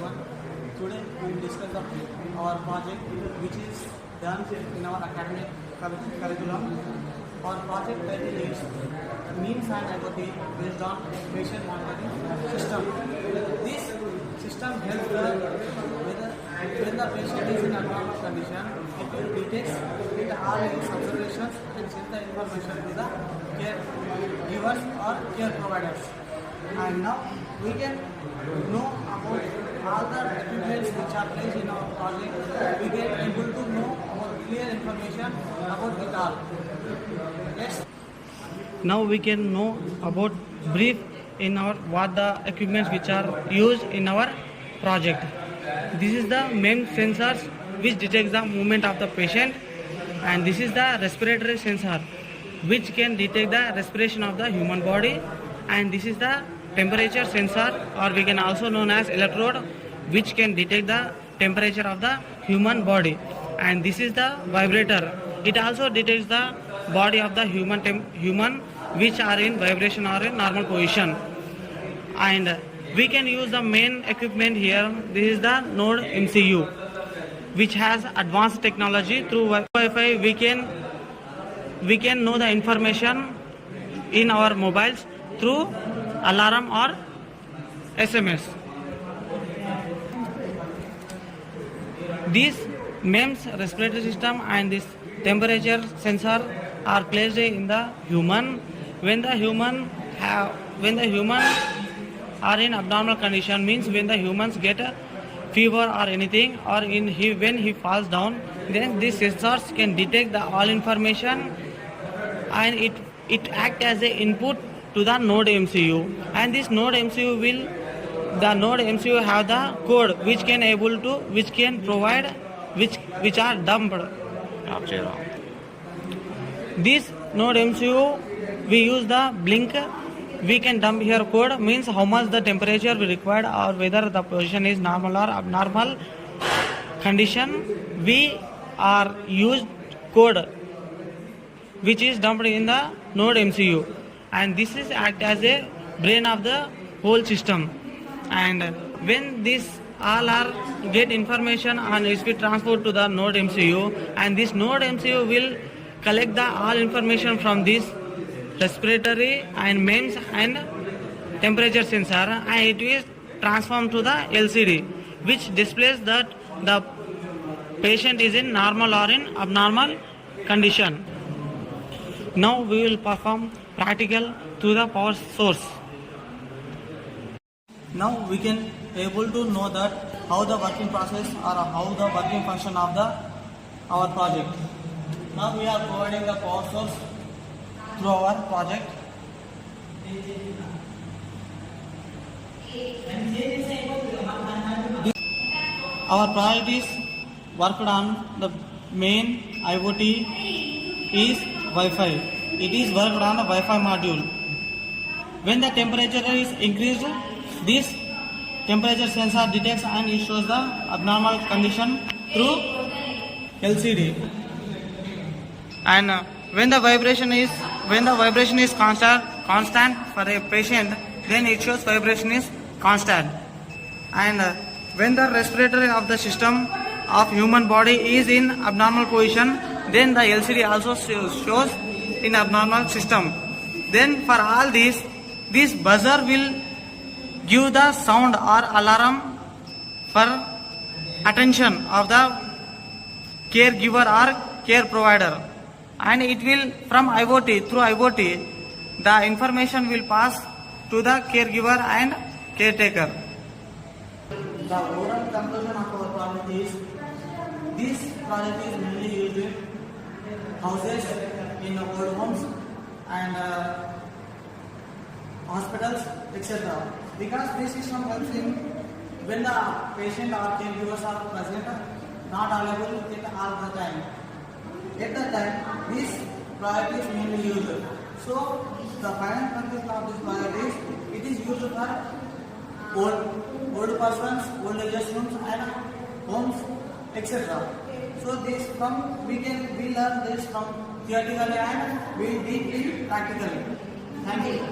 everyone. Today we will discuss our project which is done in our academic curriculum. Our project title is Means and IoT based on patient monitoring system. This system helps when the patient is in abnormal condition, it will detect all its observations and send the information to the care givers or care providers. And now we can know about all the equipments which are placed in our project. We get able to know about clear information about it all. Yes. Now we can know about brief in our what the equipments which are used in our project. This is the MEMS sensors which detects the movement of the patient, and this is the respiratory sensor which can detect the respiration of the human body, and this is the temperature sensor, or we can also known as electrode, which can detect the temperature of the human body, and this is the vibrator. It also detects the body of the human which are in vibration or in normal position. And we can use the main equipment here. This is the Node MCU, which has advanced technology. Through Wi-Fi we can know the information in our mobiles through alarm or SMS. This MEMS respiratory system and this temperature sensor are placed in the human. When the human are in abnormal condition, means when the humans get a fever or anything, or when he falls down, then these sensors can detect the all information, and it act as a input to the Node MCU, and this Node MCU have the code which can provide which are dumped. This Node MCU, we use the blink. We can dump here code, means how much the temperature we required or whether the position is normal or abnormal condition. We are used code which is dumped in the Node MCU, and this is act as a brain of the whole system. And when this all are get information and it will transport to the Node MCU, and this Node MCU will collect the all information from this respiratory and MEMS and temperature sensor, and it is transformed to the LCD, which displays that the patient is in normal or in abnormal condition. Now we will perform practical to the power source. Now we can able to know that how the working process or how the working function of our project. Now we are providing the power source through our project. Our project is worked on the main IoT is Wi-Fi. It is worked on a Wi-Fi module. When the temperature is increased, this temperature sensor detects and it shows the abnormal condition through LCD. And when the vibration is constant for a patient, then it shows vibration is constant. And when the respiratory of the system of human body is in abnormal position, then the LCD also shows in abnormal system. Then for all this buzzer will give the sound or alarm for attention of the caregiver or care provider, and it will from IoT, through IoT the information will pass to the caregiver and caretaker. The overall conclusion of our project is this project is mainly used in houses, in old homes and hospitals, etc. Because this system helps in when the patient or caregivers are present, not available all the time. At that time, this project is mainly used. So the final conclusion of this project is it is used for old persons, old age homes and homes, etc. So this we learn this from theoretically and we did it practically. Thank you.